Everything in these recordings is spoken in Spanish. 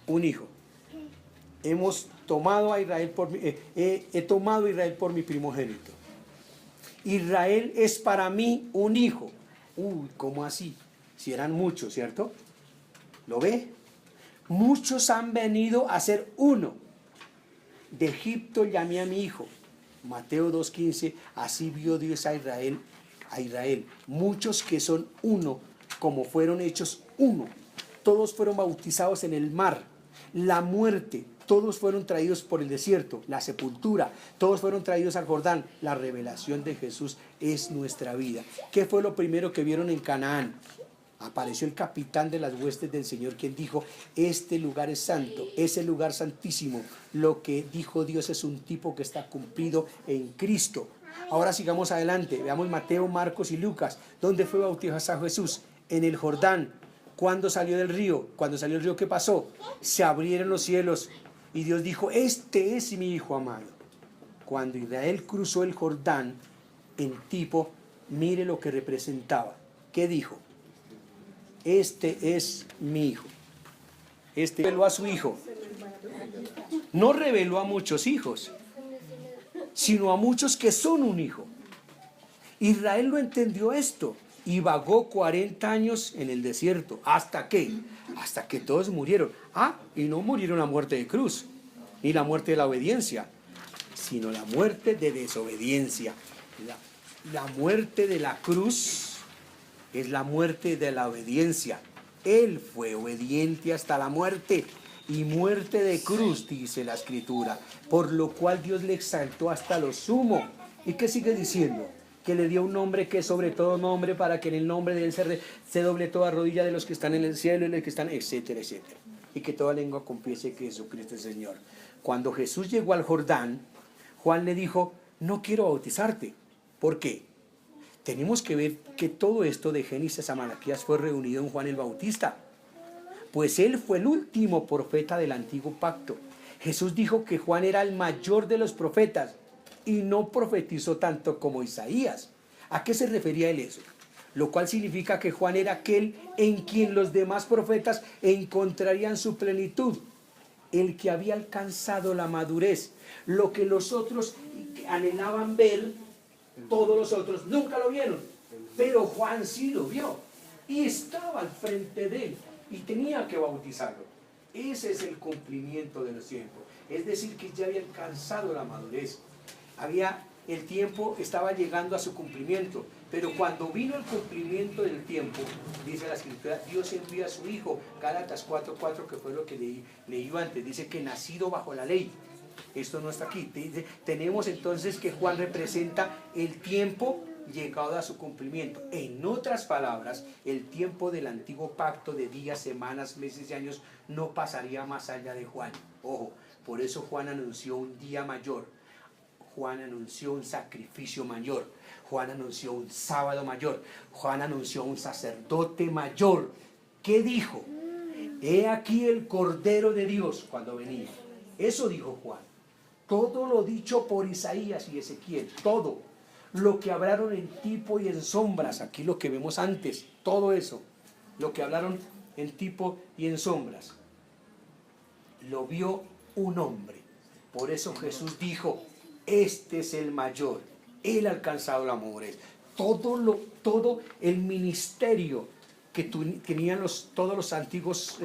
un hijo. Hemos tomado a Israel he tomado a Israel por mi primogénito. Israel es para mí un hijo. Uy, ¿cómo así? Si eran muchos, ¿cierto? ¿Lo ve? Muchos han venido a ser uno. De Egipto llamé a mi hijo. Mateo 2:15, así vio Dios a Israel. Muchos que son uno, como fueron hechos uno. Todos fueron bautizados en el mar, la muerte, todos fueron traídos por el desierto, la sepultura, todos fueron traídos al Jordán. La revelación de Jesús es nuestra vida. ¿Qué fue lo primero que vieron en Canaán? Apareció el capitán de las huestes del Señor, quien dijo: este lugar es santo, es el lugar santísimo. Lo que dijo Dios es un tipo que está cumplido en Cristo. Ahora sigamos adelante, veamos Mateo, Marcos y Lucas. ¿Dónde fue bautizado Jesús? En el Jordán. ¿Cuándo salió del río? Cuando salió del río, ¿qué pasó? Se abrieron los cielos y Dios dijo: este es mi hijo amado. Cuando Israel cruzó el Jordán en tipo, mire lo que representaba. ¿Qué dijo? Este es mi hijo. Este reveló a su hijo. No reveló a muchos hijos, sino a muchos que son un hijo. Israel lo entendió esto y vagó 40 años en el desierto. ¿Hasta qué? Hasta que todos murieron. Y no murieron a muerte de cruz, ni la muerte de la obediencia, sino la muerte de desobediencia. La muerte de la cruz es la muerte de la obediencia. Él fue obediente hasta la muerte, y muerte de cruz, dice la Escritura, por lo cual Dios le exaltó hasta lo sumo. ¿Y qué sigue diciendo? Que le dio un nombre que es sobre todo nombre, para que en el nombre de él se doble toda rodilla de los que están en el cielo y de los que están, etcétera, etcétera. Y que toda lengua confiese que Jesucristo es Señor. Cuando Jesús llegó al Jordán, Juan le dijo: no quiero bautizarte. ¿Por qué? Tenemos que ver que todo esto de Génesis a Malaquías fue reunido en Juan el Bautista, pues él fue el último profeta del antiguo pacto. Jesús dijo que Juan era el mayor de los profetas y no profetizó tanto como Isaías. ¿A qué se refería él eso? Lo cual significa que Juan era aquel en quien los demás profetas encontrarían su plenitud, el que había alcanzado la madurez. Lo que los otros anhelaban ver, todos los otros nunca lo vieron, pero Juan sí lo vio y estaba al frente de él y tenía que bautizarlo. Ese es el cumplimiento de los tiempos, es decir, que ya había alcanzado la madurez. El tiempo estaba llegando a su cumplimiento, pero cuando vino el cumplimiento del tiempo, dice la Escritura, Dios envía a su Hijo. Gálatas 4:4, que fue lo que leí antes, dice que nacido bajo la ley. Esto no está aquí. Tenemos entonces que Juan representa el tiempo llegado a su cumplimiento. En otras palabras, el tiempo del antiguo pacto de días, semanas, meses y años no pasaría más allá de Juan. Ojo, por eso Juan anunció un día mayor. Juan anunció un sacrificio mayor. Juan anunció un sábado mayor. Juan anunció un sacerdote mayor. ¿Qué dijo? He aquí el Cordero de Dios cuando venía. Eso dijo Juan. Todo lo dicho por Isaías y Ezequiel, todo lo que hablaron en tipo y en sombras, aquí lo que vemos antes, todo eso, lo que hablaron en tipo y en sombras, lo vio un hombre. Por eso Jesús dijo: este es el mayor, él ha alcanzado la madurez. Todo el ministerio que tenían todos los antiguos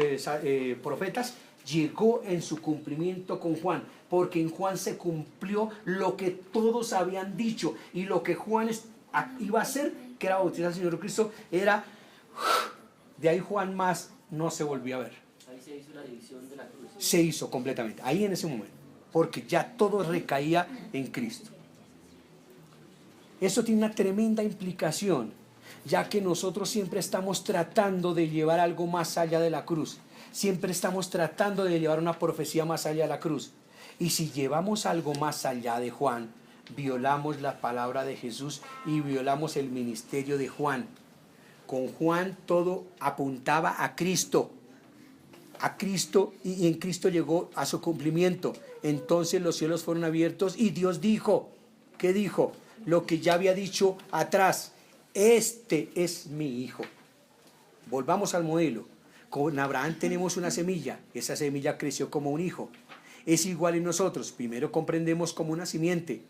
profetas llegó en su cumplimiento con Juan, porque en Juan se cumplió lo que todos habían dicho, y lo que Juan iba a hacer, que era bautizar al Señor Cristo, era de ahí Juan más no se volvió a ver. Ahí se hizo la división de la cruz. Se hizo completamente, ahí en ese momento, porque ya todo recaía en Cristo. Eso tiene una tremenda implicación, ya que nosotros siempre estamos tratando de llevar algo más allá de la cruz. Siempre estamos tratando de llevar una profecía más allá de la cruz. Y si llevamos algo más allá de Juan, violamos la palabra de Jesús y violamos el ministerio de Juan. Con Juan todo apuntaba a Cristo. Y en Cristo llegó a su cumplimiento. Entonces los cielos fueron abiertos y Dios dijo, ¿qué dijo? Lo que ya había dicho atrás: este es mi Hijo. Volvamos al modelo. Con Abraham tenemos una semilla, esa semilla creció como un hijo. Es igual en nosotros, primero comprendemos como una simiente,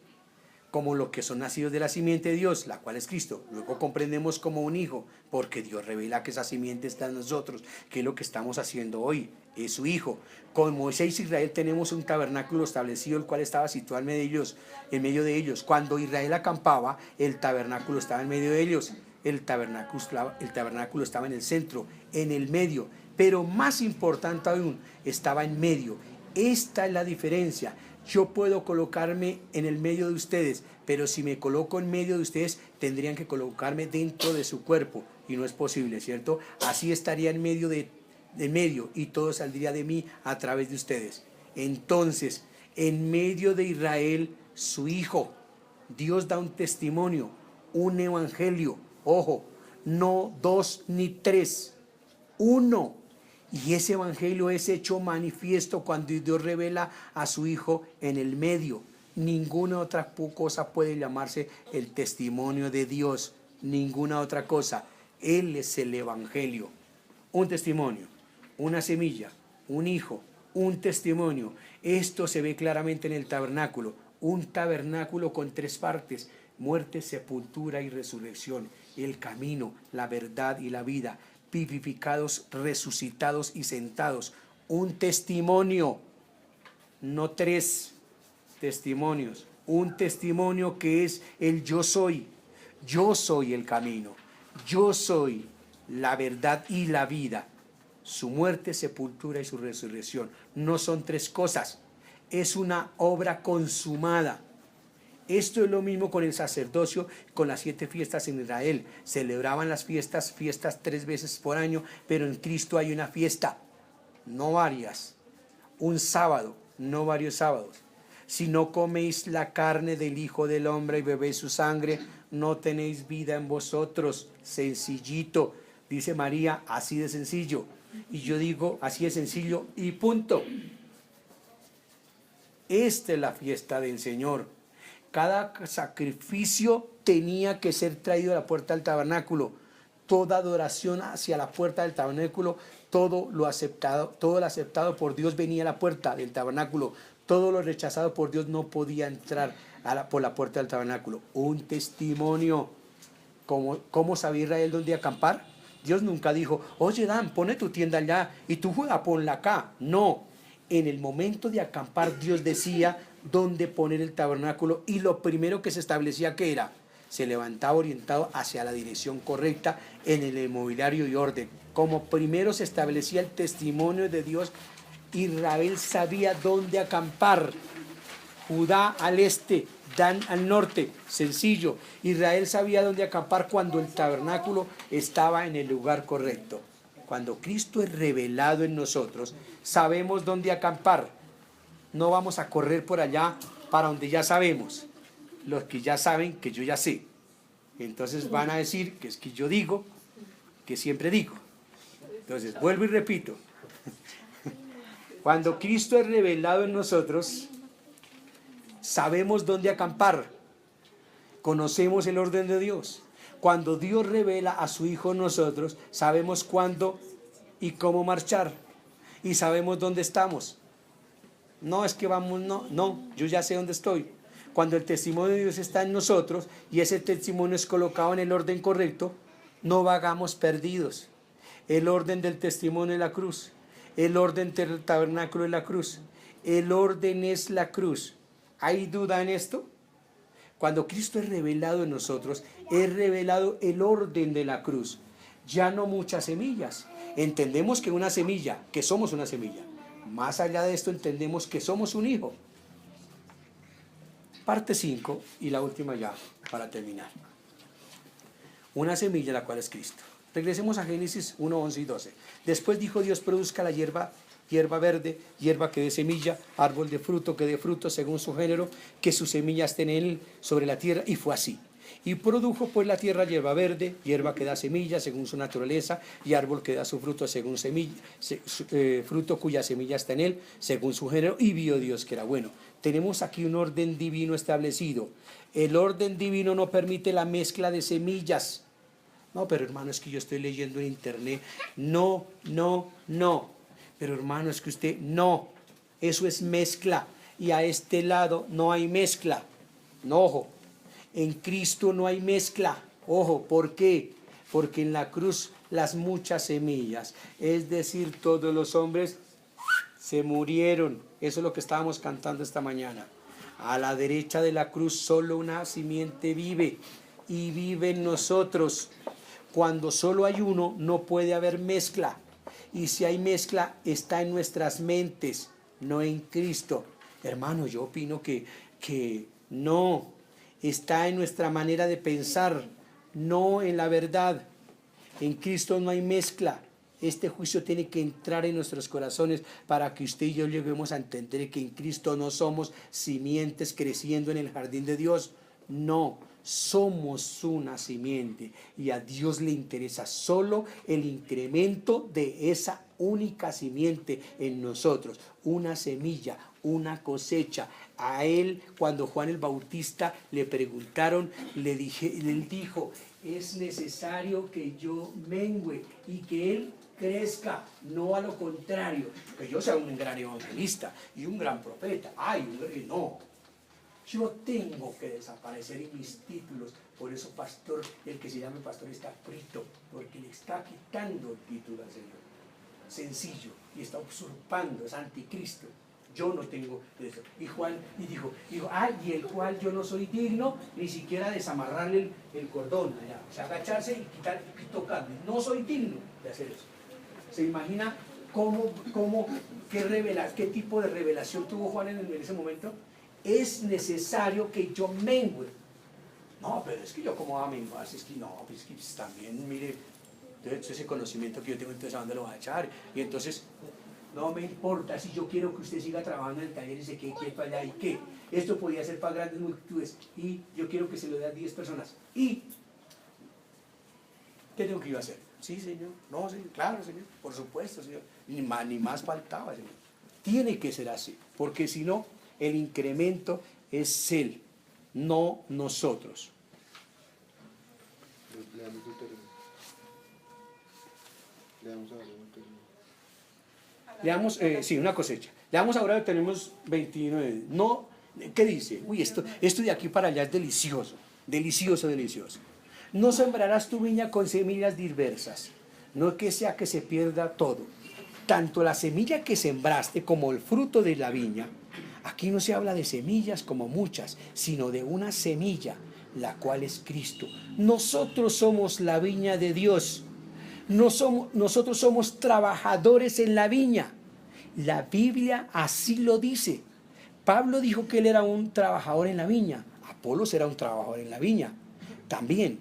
como lo que son nacidos de la simiente de Dios, la cual es Cristo. Luego comprendemos como un hijo, porque Dios revela que esa simiente está en nosotros, que es lo que estamos haciendo hoy, es su hijo. Con Moisés e Israel tenemos un tabernáculo establecido, el cual estaba situado en medio de ellos. Cuando Israel acampaba, el tabernáculo estaba en medio de ellos. El tabernáculo estaba en el centro, en el medio, pero más importante aún, estaba en medio. Esta es la diferencia. Yo puedo colocarme en el medio de ustedes, pero si me coloco en medio de ustedes, tendrían que colocarme dentro de su cuerpo, y no es posible, ¿cierto? Así estaría en medio y todo saldría de mí a través de ustedes. Entonces, en medio de Israel, su hijo, Dios da un testimonio, un evangelio, ojo, no 2 ni 3, 1. Y ese evangelio es hecho manifiesto cuando Dios revela a su Hijo en el medio. Ninguna otra cosa puede llamarse el testimonio de Dios. Ninguna otra cosa. Él es el evangelio. Un testimonio, una semilla, un hijo, un testimonio. Esto se ve claramente en el tabernáculo. Un tabernáculo con 3 partes: muerte, sepultura y resurrección. El camino, la verdad y la vida. Vivificados, resucitados y sentados. Un testimonio, no 3 testimonios. Un testimonio que es el yo soy. Yo soy el camino. Yo soy la verdad y la vida. Su muerte, sepultura y su resurrección. No son 3 cosas. Es una obra consumada. Esto es lo mismo con el sacerdocio, con las 7 fiestas en Israel. Celebraban las fiestas 3 veces por año, pero en Cristo hay una fiesta, no varias. Un sábado, no varios sábados. Si no coméis la carne del Hijo del Hombre y bebéis su sangre, no tenéis vida en vosotros. Sencillito, dice María, así de sencillo. Y yo digo, así de sencillo y punto. Esta es la fiesta del Señor. Cada sacrificio tenía que ser traído a la puerta del tabernáculo. Toda adoración hacia la puerta del tabernáculo, todo lo aceptado por Dios venía a la puerta del tabernáculo. Todo lo rechazado por Dios no podía entrar por la puerta del tabernáculo. Un testimonio. ¿Cómo sabía Israel dónde acampar? Dios nunca dijo, oye Dan, pone tu tienda allá y tú Judá, ponla acá. No. En el momento de acampar, Dios decía dónde poner el tabernáculo, y lo primero que se establecía, ¿qué era? Se levantaba orientado hacia la dirección correcta en el mobiliario y orden. Como primero se establecía el testimonio de Dios, Israel sabía dónde acampar. Judá al este, Dan al norte, sencillo. Israel sabía dónde acampar cuando el tabernáculo estaba en el lugar correcto. Cuando Cristo es revelado en nosotros, sabemos dónde acampar. No vamos a correr por allá para donde ya sabemos. Los que ya saben que yo ya sé. Entonces van a decir que es que yo digo, que siempre digo. Entonces vuelvo y repito. Cuando Cristo es revelado en nosotros, sabemos dónde acampar. Conocemos el orden de Dios. Cuando Dios revela a su Hijo en nosotros, sabemos cuándo y cómo marchar. Y sabemos dónde estamos. No es que vamos, no, yo ya sé dónde estoy. Cuando el testimonio de Dios está en nosotros y ese testimonio es colocado en el orden correcto, no vagamos perdidos. El orden del testimonio es la cruz. El orden del tabernáculo es la cruz. El orden es la cruz. ¿Hay duda en esto? Cuando Cristo es revelado en nosotros, es revelado el orden de la cruz. Ya no muchas semillas. Entendemos que una semilla, que somos una semilla. Más allá de esto entendemos que somos un hijo. Parte 5 y la última ya para terminar. Una semilla, la cual es Cristo. Regresemos a Génesis 1, 11 y 12. Después dijo Dios, produzca la hierba verde, hierba que dé semilla, árbol de fruto que dé fruto según su género, que sus semillas estén en él sobre la tierra. Y fue así. Y produjo pues la tierra hierba verde, hierba que da semilla según su naturaleza, y árbol que da su fruto según fruto cuya semilla está en él, según su género, y vio Dios que era bueno. Tenemos aquí un orden divino establecido. El orden divino no permite la mezcla de semillas. No, pero hermano, es que yo estoy leyendo en internet. No, no, no. Pero hermano, es que usted, no. Eso es mezcla. Y a este lado no hay mezcla. No, ojo. En Cristo no hay mezcla. Ojo, ¿por qué? Porque en la cruz las muchas semillas, es decir, todos los hombres se murieron. Eso es lo que estábamos cantando esta mañana. A la derecha de la cruz solo una simiente vive y vive en nosotros. Cuando solo hay uno, no puede haber mezcla. Y si hay mezcla, está en nuestras mentes, no en Cristo. Hermano, yo opino que no. Está en nuestra manera de pensar, no en la verdad. En Cristo no hay mezcla. Este juicio tiene que entrar en nuestros corazones para que usted y yo lleguemos a entender que en Cristo no somos simientes creciendo en el jardín de Dios. No, somos una simiente y a Dios le interesa solo el incremento de esa única simiente en nosotros. Una semilla, una cosecha. A él, cuando Juan el Bautista le preguntaron, él dijo, es necesario que yo mengüe y que él crezca, no a lo contrario, que yo sea un gran evangelista y un gran profeta. Ay, no, yo tengo que desaparecer en mis títulos. Por eso, pastor, el que se llame pastor está frito, porque le está quitando el título al Señor. Sencillo, y está usurpando, es anticristo. Yo no tengo eso. Y Juan dijo, y el cual yo no soy digno ni siquiera desamarrarle el cordón allá. O sea, agacharse y quitar y tocarle. No soy digno de hacer eso. ¿Se imagina qué tipo de revelación tuvo Juan en ese momento? Es necesario que yo mengüe. No, pero es que yo cómo voy a menguar, es que no, pues es que también, mire, entonces ese conocimiento que yo tengo, entonces ¿a dónde lo voy a echar? Y entonces, no me importa si yo quiero que usted siga trabajando en el taller y se quede quieto allá, ¿y qué? Esto podría ser para grandes multitudes, y yo quiero que se lo dé a 10 personas, ¿y qué tengo que ir a hacer? Sí, Señor. No, Señor. Claro, Señor. Por supuesto, Señor. Ni más faltaba, Señor. Tiene que ser así, porque si no, el incremento es Él, no nosotros. Leamos, sí, una cosecha. Leamos ahora, tenemos 29. No, ¿qué dice? Uy, esto de aquí para allá es delicioso. Delicioso, delicioso. No sembrarás tu viña con semillas diversas, no que sea que se pierda todo. Tanto la semilla que sembraste como el fruto de la viña. Aquí no se habla de semillas como muchas, sino de una semilla, la cual es Cristo. Nosotros somos la viña de Dios. Nosotros somos trabajadores en la viña. La Biblia así lo dice. Pablo dijo que él era un trabajador en la viña. Apolos era un trabajador en la viña. También.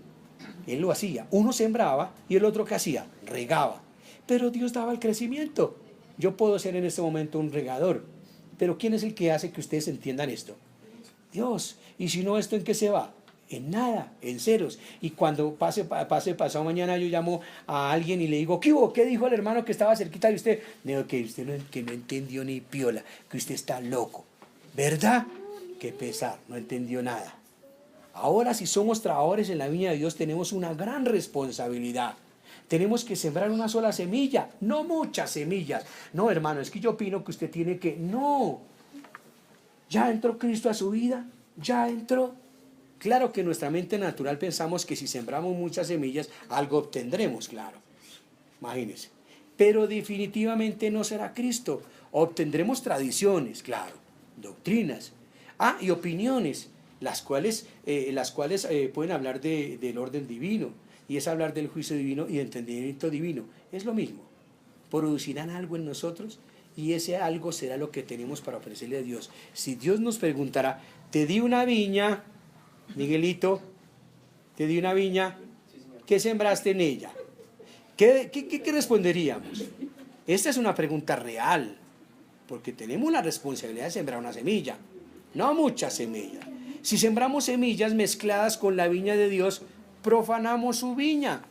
Él lo hacía. Uno sembraba y el otro ¿qué hacía? Regaba. Pero Dios daba el crecimiento. Yo puedo ser en este momento un regador. Pero ¿quién es el que hace que ustedes entiendan esto? Dios. Y si no, ¿esto en qué se va? En nada, en ceros. Y cuando pasado mañana yo llamo a alguien y le digo, ¿qué hubo? ¿Qué dijo el hermano que estaba cerquita de usted? Digo, que usted que no entendió ni piola, que usted está loco. ¿Verdad? Qué pesar, no entendió nada. Ahora, si somos trabajadores en la viña de Dios, tenemos una gran responsabilidad. Tenemos que sembrar una sola semilla, no muchas semillas. No, hermano, es que yo opino que usted tiene que... No. ¿Ya entró Cristo a su vida? ¿Ya entró? Claro que en nuestra mente natural pensamos que si sembramos muchas semillas, algo obtendremos, claro. Imagínense. Pero definitivamente no será Cristo. Obtendremos tradiciones, claro, doctrinas. Y opiniones, las cuales pueden hablar del orden divino. Y es hablar del juicio divino y entendimiento divino. Es lo mismo. Producirán algo en nosotros y ese algo será lo que tenemos para ofrecerle a Dios. Si Dios nos preguntara, te di una viña, Miguelito, te di una viña, ¿qué sembraste en ella? ¿Qué responderíamos? Esta es una pregunta real, porque tenemos la responsabilidad de sembrar una semilla, no muchas semillas. Si sembramos semillas mezcladas con la viña de Dios, profanamos su viña.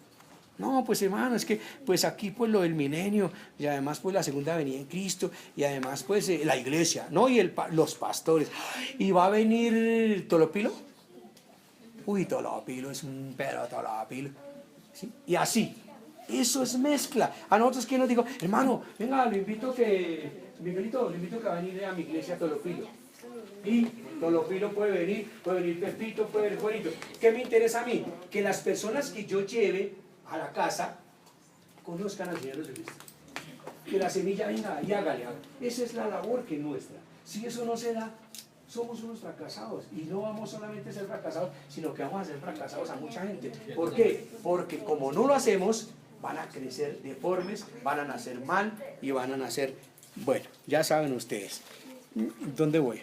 No, pues hermano, es que pues aquí pues lo del milenio, y además pues la segunda venida en Cristo, y además pues la iglesia, ¿no? Y los pastores. ¿Y va a venir Tolopilo? Uy, Tolopilo es un pero Tolopilo. ¿Sí? Y así. Eso es mezcla. A nosotros que nos digo, hermano, venga, lo invito Miguelito, lo invito a venir a mi iglesia Tolofilo. Y Tolofilo puede venir Pepito, puede venir Juanito. ¿Qué me interesa a mí? Que las personas que yo lleve a la casa conozcan al Señor Jesucristo. Que la semilla venga y hágale. Esa es la labor que es nuestra. Si eso no se da, somos unos fracasados. Y no vamos solamente a ser fracasados, sino que vamos a ser fracasados a mucha gente. ¿Por qué? Porque como no lo hacemos, van a crecer deformes, van a nacer mal y van a nacer... Bueno, ya saben ustedes. ¿Dónde voy?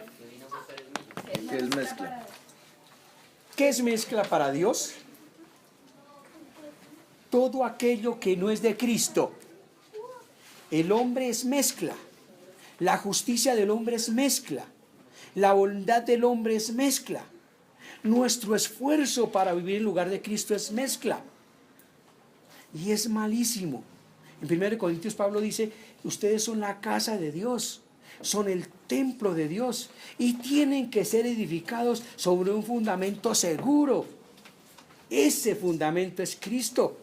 ¿Qué es mezcla? ¿Qué es mezcla para Dios? Todo aquello que no es de Cristo. El hombre es mezcla. La justicia del hombre es mezcla. La bondad del hombre es mezcla. Nuestro esfuerzo para vivir en lugar de Cristo es mezcla. Y es malísimo. En 1 Corintios Pablo dice, ustedes son la casa de Dios, son el templo de Dios y tienen que ser edificados sobre un fundamento seguro. Ese fundamento es Cristo.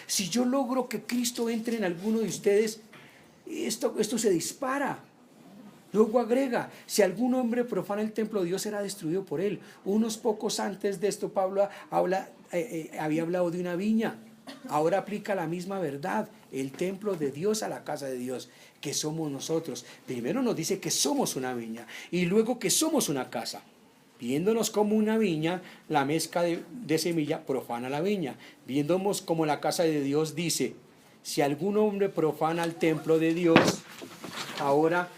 Si yo logro que Cristo entre en alguno de ustedes, esto se dispara. Luego agrega, si algún hombre profana el templo de Dios será destruido por él. Unos pocos antes de esto Pablo había hablado de una viña. Ahora aplica la misma verdad, el templo de Dios a la casa de Dios, que somos nosotros. Primero nos dice que somos una viña y luego que somos una casa. Viéndonos como una viña, la mezcla de semilla profana la viña. Viéndonos como la casa de Dios, dice, si algún hombre profana el templo de Dios, ahora,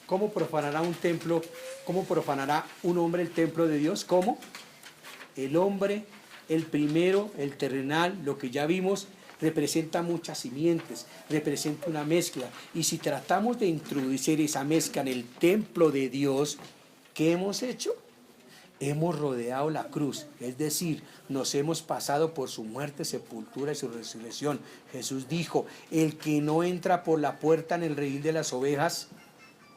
¿cómo profanará un templo? ¿Cómo profanará un hombre el templo de Dios? ¿Cómo? El hombre, el primero, el terrenal, lo que ya vimos, representa muchas simientes, representa una mezcla. Y si tratamos de introducir esa mezcla en el templo de Dios, ¿qué hemos hecho? Hemos rodeado la cruz, es decir, nos hemos pasado por su muerte, sepultura y su resurrección. Jesús dijo, el que no entra por la puerta en el redil de las ovejas,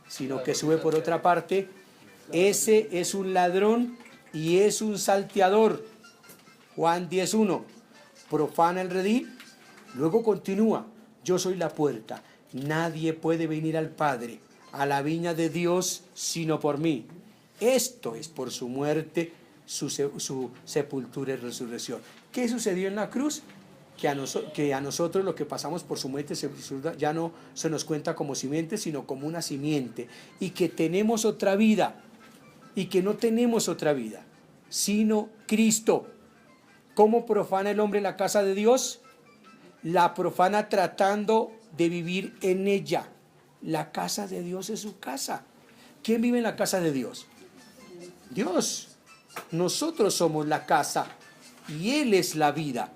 sino que sube por otra parte, ese es un ladrón y es un salteador. Juan 10:1, profana el redil. Luego continúa, yo soy la puerta, nadie puede venir al Padre, a la viña de Dios, sino por mí. Esto es por su muerte, su sepultura y resurrección. ¿Qué sucedió en la cruz? Que a nosotros lo que pasamos por su muerte ya no se nos cuenta como simiente, sino como una simiente. Y que tenemos otra vida, y que no tenemos otra vida, sino Cristo. ¿Cómo profana el hombre la casa de Dios? La profana tratando de vivir en ella. La casa de Dios es su casa. ¿Quién vive en la casa de Dios? Dios. Nosotros somos la casa y Él es la vida.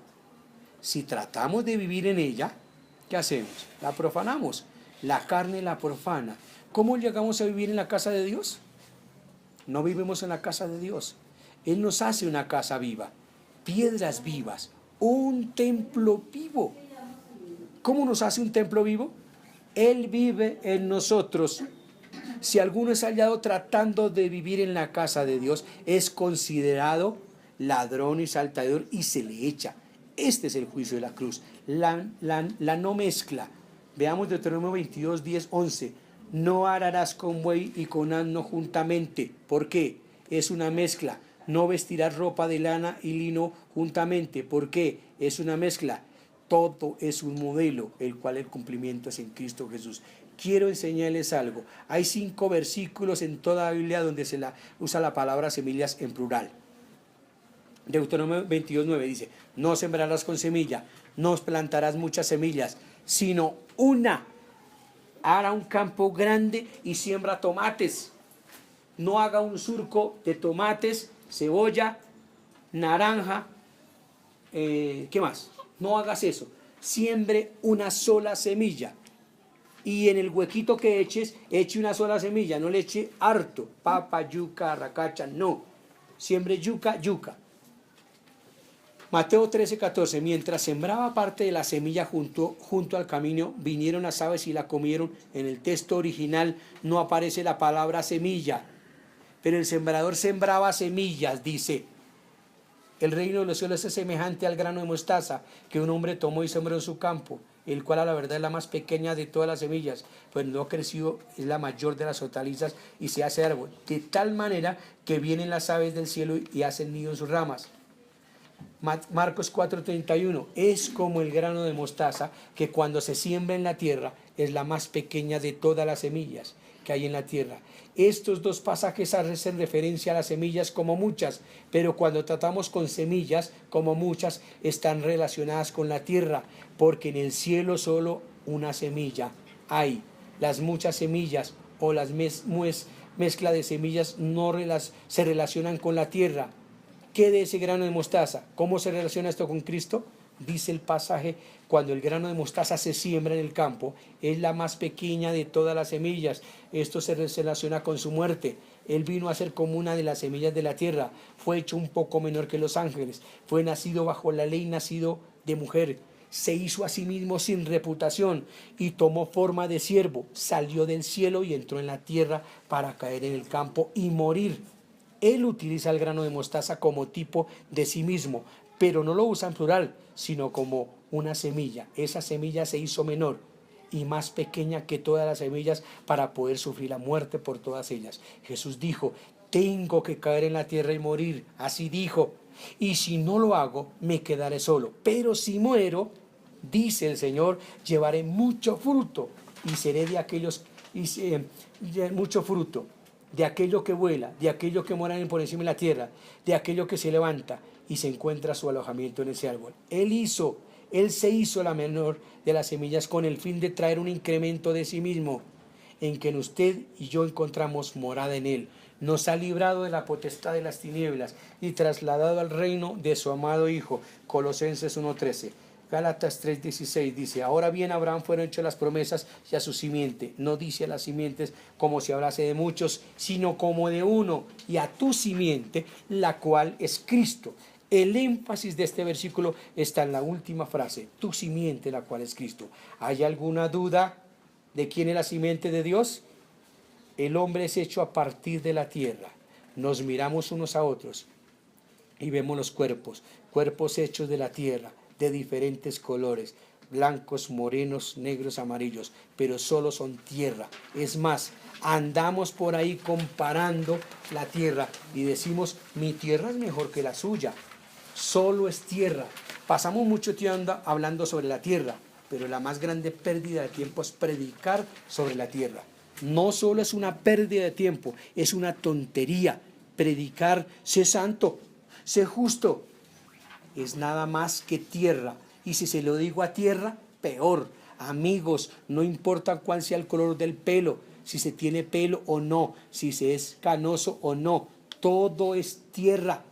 Si tratamos de vivir en ella, ¿qué hacemos? La profanamos. La carne la profana. ¿Cómo llegamos a vivir en la casa de Dios? No vivimos en la casa de Dios. Él nos hace una casa viva, piedras vivas, un templo vivo. ¿Cómo nos hace un templo vivo? Él vive en nosotros. Si alguno es hallado tratando de vivir en la casa de Dios, es considerado ladrón y salteador y se le echa. Este es el juicio de la cruz, la no mezcla. Veamos Deuteronomio 22, 10, 11. No ararás con buey y con asno juntamente. ¿Por qué? Es una mezcla. No vestirás ropa de lana y lino juntamente. ¿Por qué? Es una mezcla. Todo es un modelo, el cual el cumplimiento es en Cristo Jesús. Quiero enseñarles algo. Hay 5 versículos en toda la Biblia donde se usa la palabra semillas en plural. Deuteronomio 22:9 dice, no sembrarás con semilla, no plantarás muchas semillas, sino una. Hará un campo grande y siembra tomates. No haga un surco de tomates, cebolla, naranja, ¿qué más? No hagas eso. Siembre una sola semilla. Y en el huequito que eche una sola semilla, no le eche harto, papa, yuca, arracacha, no. Siembre yuca. Mateo 13:14, mientras sembraba parte de la semilla junto al camino, vinieron las aves y la comieron. En el texto original no aparece la palabra semilla, pero el sembrador sembraba semillas, dice. El reino de los cielos es semejante al grano de mostaza que un hombre tomó y sembró en su campo, el cual a la verdad es la más pequeña de todas las semillas, pues no ha crecido, es la mayor de las hortalizas y se hace árbol, de tal manera que vienen las aves del cielo y hacen nido en sus ramas. Marcos 4:31, es como el grano de mostaza que cuando se siembra en la tierra es la más pequeña de todas las semillas que hay en la tierra. Estos dos pasajes hacen referencia a las semillas como muchas, pero cuando tratamos con semillas como muchas, están relacionadas con la tierra, porque en el cielo solo una semilla hay. Las muchas semillas o las mezcla de semillas no se relacionan con la tierra. ¿Qué de ese grano de mostaza? ¿Cómo se relaciona esto con Cristo? Dice el pasaje, cuando el grano de mostaza se siembra en el campo, es la más pequeña de todas las semillas. Esto se relaciona con su muerte. Él vino a ser como una de las semillas de la tierra. Fue hecho un poco menor que los ángeles. Fue nacido bajo la ley, nacido de mujer. Se hizo a sí mismo sin reputación y tomó forma de siervo. Salió del cielo y entró en la tierra para caer en el campo y morir. Él utiliza el grano de mostaza como tipo de sí mismo, pero no lo usa en plural, sino como una semilla. Esa semilla se hizo menor y más pequeña que todas las semillas para poder sufrir la muerte por todas ellas. Jesús dijo, tengo que caer en la tierra y morir. Así dijo, y si no lo hago, me quedaré solo. Pero si muero, dice el Señor, llevaré mucho fruto y seré de aquellos, mucho fruto. De aquello que vuela, de aquello que mora por encima de la tierra, de aquello que se levanta y se encuentra su alojamiento en ese árbol. Él se hizo la menor de las semillas con el fin de traer un incremento de sí mismo, en que en usted y yo encontramos morada en él. Nos ha librado de la potestad de las tinieblas y trasladado al reino de su amado Hijo. Colosenses 1:13. Gálatas 3:16 dice, ahora bien a Abraham fueron hechas las promesas y a su simiente. No dice a las simientes como si hablase de muchos, sino como de uno, y a tu simiente, la cual es Cristo. El énfasis de este versículo está en la última frase, tu simiente, la cual es Cristo. ¿Hay alguna duda de quién es la simiente de Dios? El hombre es hecho a partir de la tierra. Nos miramos unos a otros y vemos los cuerpos hechos de la tierra, de diferentes colores, blancos, morenos, negros, amarillos, pero solo son tierra. Es más, andamos por ahí comparando la tierra y decimos, mi tierra es mejor que la suya. Solo es tierra. Pasamos mucho tiempo hablando sobre la tierra, pero la más grande pérdida de tiempo es predicar sobre la tierra. No solo es una pérdida de tiempo, es una tontería. Predicar, sé santo, sé justo, es nada más que tierra. Y si se lo digo a tierra, peor. Amigos, no importa cuál sea el color del pelo, si se tiene pelo o no, si se es canoso o no, todo es tierra.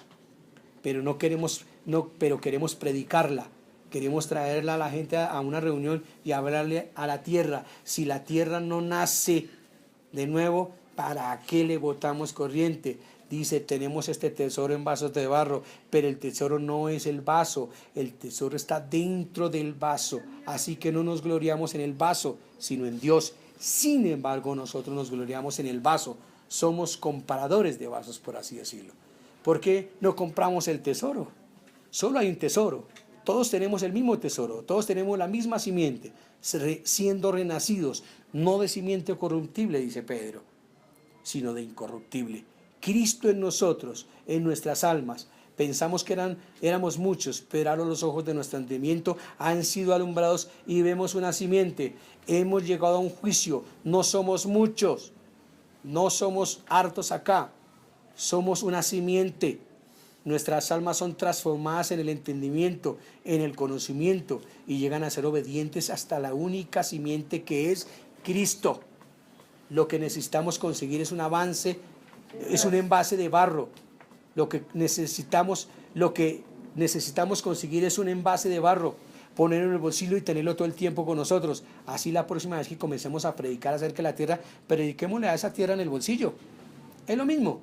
Pero queremos predicarla. Queremos traerla a la gente a una reunión y hablarle a la tierra. Si la tierra no nace de nuevo, ¿para qué le botamos corriente? Dice, tenemos este tesoro en vasos de barro, pero el tesoro no es el vaso, el tesoro está dentro del vaso. Así que no nos gloriamos en el vaso, sino en Dios. Sin embargo, nosotros nos gloriamos en el vaso. Somos comparadores de vasos, por así decirlo. ¿Por qué no compramos el tesoro? Solo hay un tesoro. Todos tenemos el mismo tesoro, todos tenemos la misma simiente, siendo renacidos, no de simiente corruptible, dice Pedro, sino de incorruptible. Cristo en nosotros, en nuestras almas. Pensamos que éramos muchos, pero ahora los ojos de nuestro entendimiento han sido alumbrados y vemos una simiente. Hemos llegado a un juicio, no somos muchos, no somos hartos acá, somos una simiente. Nuestras almas son transformadas en el entendimiento, en el conocimiento, y llegan a ser obedientes hasta la única simiente que es Cristo. Lo que necesitamos conseguir es un avance, es un envase de barro. Lo que necesitamos conseguir es un envase de barro, ponerlo en el bolsillo y tenerlo todo el tiempo con nosotros. Así la próxima vez que comencemos a predicar acerca de la tierra, prediquémosle a esa tierra en el bolsillo. Es lo mismo.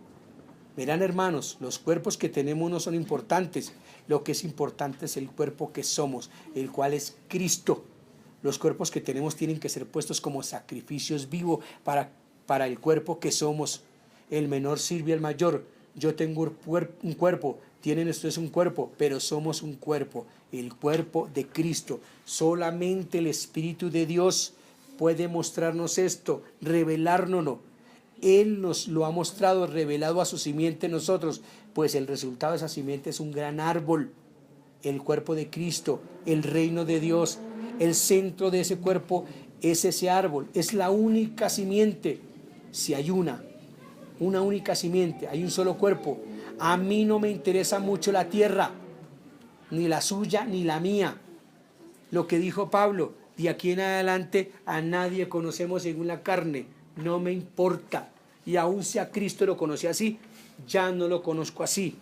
Verán, hermanos, los cuerpos que tenemos no son importantes. Lo que es importante es el cuerpo que somos, el cual es Cristo. Los cuerpos que tenemos tienen que ser puestos como sacrificios vivos para el cuerpo que somos. El menor sirve al mayor. Yo tengo un cuerpo, tienen ustedes un cuerpo, pero somos un cuerpo, el cuerpo de Cristo. Solamente el Espíritu de Dios puede mostrarnos esto, revelárnoslo. Él nos lo ha mostrado, revelado a su simiente en nosotros, pues el resultado de esa simiente es un gran árbol, el cuerpo de Cristo, el reino de Dios. El centro de ese cuerpo es ese árbol, es la única simiente. Si hay una única simiente, hay un solo cuerpo. A mí no me interesa mucho la tierra, ni la suya ni la mía. Lo que dijo Pablo, de aquí en adelante a nadie conocemos según la carne, no me importa. Y aun si a Cristo lo conocí así, ya no lo conozco así.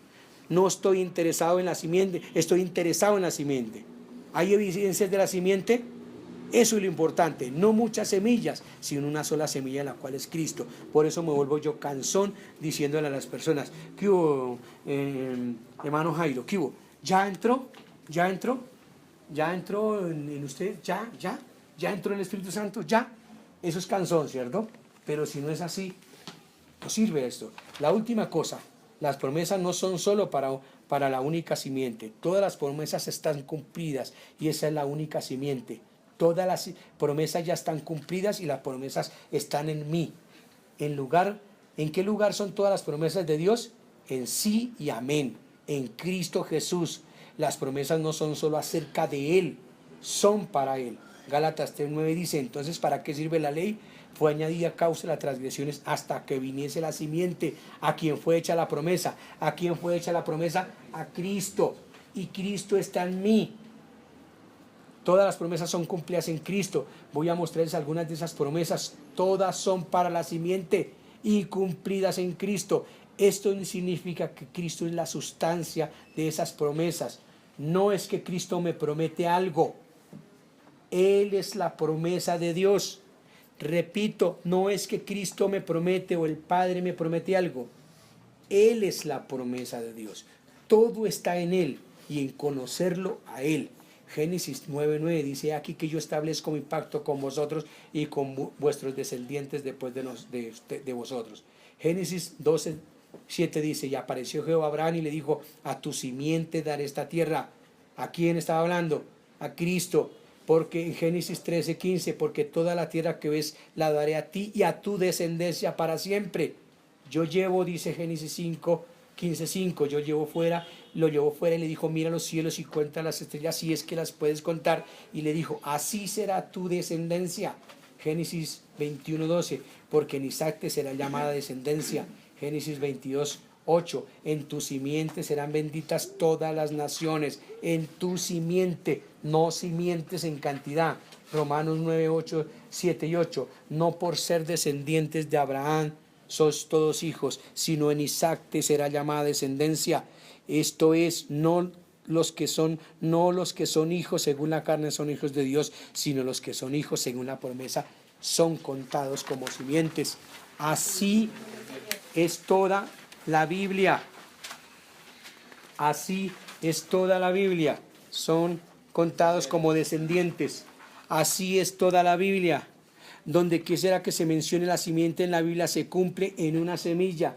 No estoy interesado en la simiente, estoy interesado en la simiente. ¿Hay evidencias de la simiente? Eso es lo importante, no muchas semillas, sino una sola semilla, la cual es Cristo. Por eso me vuelvo yo cansón diciéndole a las personas: ¿qué hubo, hermano Jairo? ¿Qué hubo? ¿Ya entró? ¿Ya entró? ¿Ya entró en usted? ¿Ya entró el Espíritu Santo? ¿Ya? Eso es cansón, ¿cierto? Pero si no es así, no sirve esto. La última cosa, las promesas no son solo para la única simiente. Todas las promesas están cumplidas y esa es la única simiente. Todas las promesas ya están cumplidas y las promesas están en mí. ¿En qué lugar son todas las promesas de Dios? En sí y amén. En Cristo Jesús. Las promesas no son solo acerca de Él, son para Él. Gálatas 3:9 dice: entonces, ¿para qué sirve la ley? Fue añadida a causa de las transgresiones hasta que viniese la simiente, a quien fue hecha la promesa. ¿A quién fue hecha la promesa? A Cristo. Y Cristo está en mí. Todas las promesas son cumplidas en Cristo. Voy a mostrarles algunas de esas promesas. Todas son para la simiente y cumplidas en Cristo. Esto significa que Cristo es la sustancia de esas promesas. No es que Cristo me promete algo. Él es la promesa de Dios. Repito, no es que Cristo me promete o el Padre me promete algo. Él es la promesa de Dios. Todo está en Él y en conocerlo a Él. Génesis 9:9 dice: aquí que yo establezco mi pacto con vosotros y con vuestros descendientes después de vosotros. Génesis 12:7 dice: y apareció Jehová a Abraham y le dijo: a tu simiente daré esta tierra. ¿A quién estaba hablando? A Cristo. Porque en Génesis 13:15, porque toda la tierra que ves la daré a ti y a tu descendencia para siempre. Yo llevo, dice Génesis 15:5, lo llevó fuera y le dijo: mira los cielos y cuenta las estrellas si es que las puedes contar. Y le dijo: así será tu descendencia. Génesis 21:12, porque en Isaac te será llamada descendencia. Génesis 22:8, en tu simiente serán benditas todas las naciones. En tu simiente, no simientes en cantidad. Romanos 9:8, 7 y 8, no por ser descendientes de Abraham sois todos hijos, sino en Isaac te será llamada descendencia. Esto es, no los que son hijos según la carne son hijos de Dios, sino los que son hijos según la promesa son contados como simientes. Así es toda la Biblia. Así es toda la Biblia. Son contados como descendientes. Así es toda la Biblia. Donde quisiera que se mencione la simiente en la Biblia, se cumple en una semilla.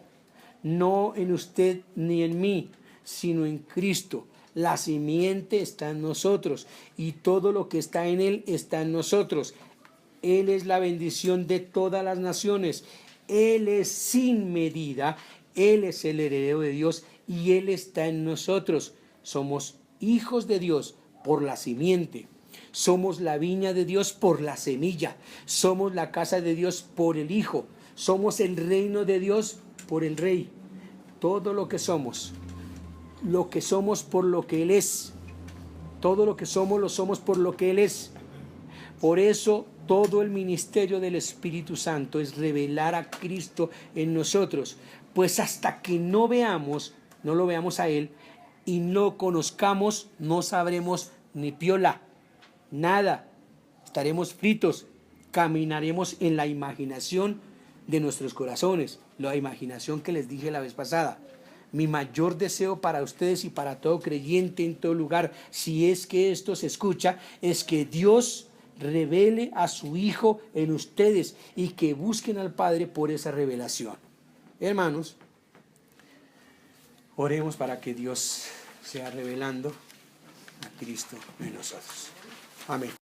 No en usted ni en mí, sino en Cristo. La simiente está en nosotros y todo lo que está en Él está en nosotros. Él es la bendición de todas las naciones. Él es sin medida. Él es el heredero de Dios y Él está en nosotros. Somos hijos de Dios por la simiente. Somos la viña de Dios por la semilla. Somos la casa de Dios por el Hijo. Somos el reino de Dios por el Rey. Todo lo que somos por lo que Él es. Todo lo que somos lo somos por lo que Él es. Por eso todo el ministerio del Espíritu Santo es revelar a Cristo en nosotros. Pues hasta que no lo veamos a Él y no conozcamos, no sabremos ni piola. Nada, estaremos fritos, caminaremos en la imaginación de nuestros corazones, la imaginación que les dije la vez pasada. Mi mayor deseo para ustedes y para todo creyente en todo lugar, si es que esto se escucha, es que Dios revele a su Hijo en ustedes y que busquen al Padre por esa revelación. Hermanos, Oremos para que Dios sea revelando a Cristo en nosotros. Amén.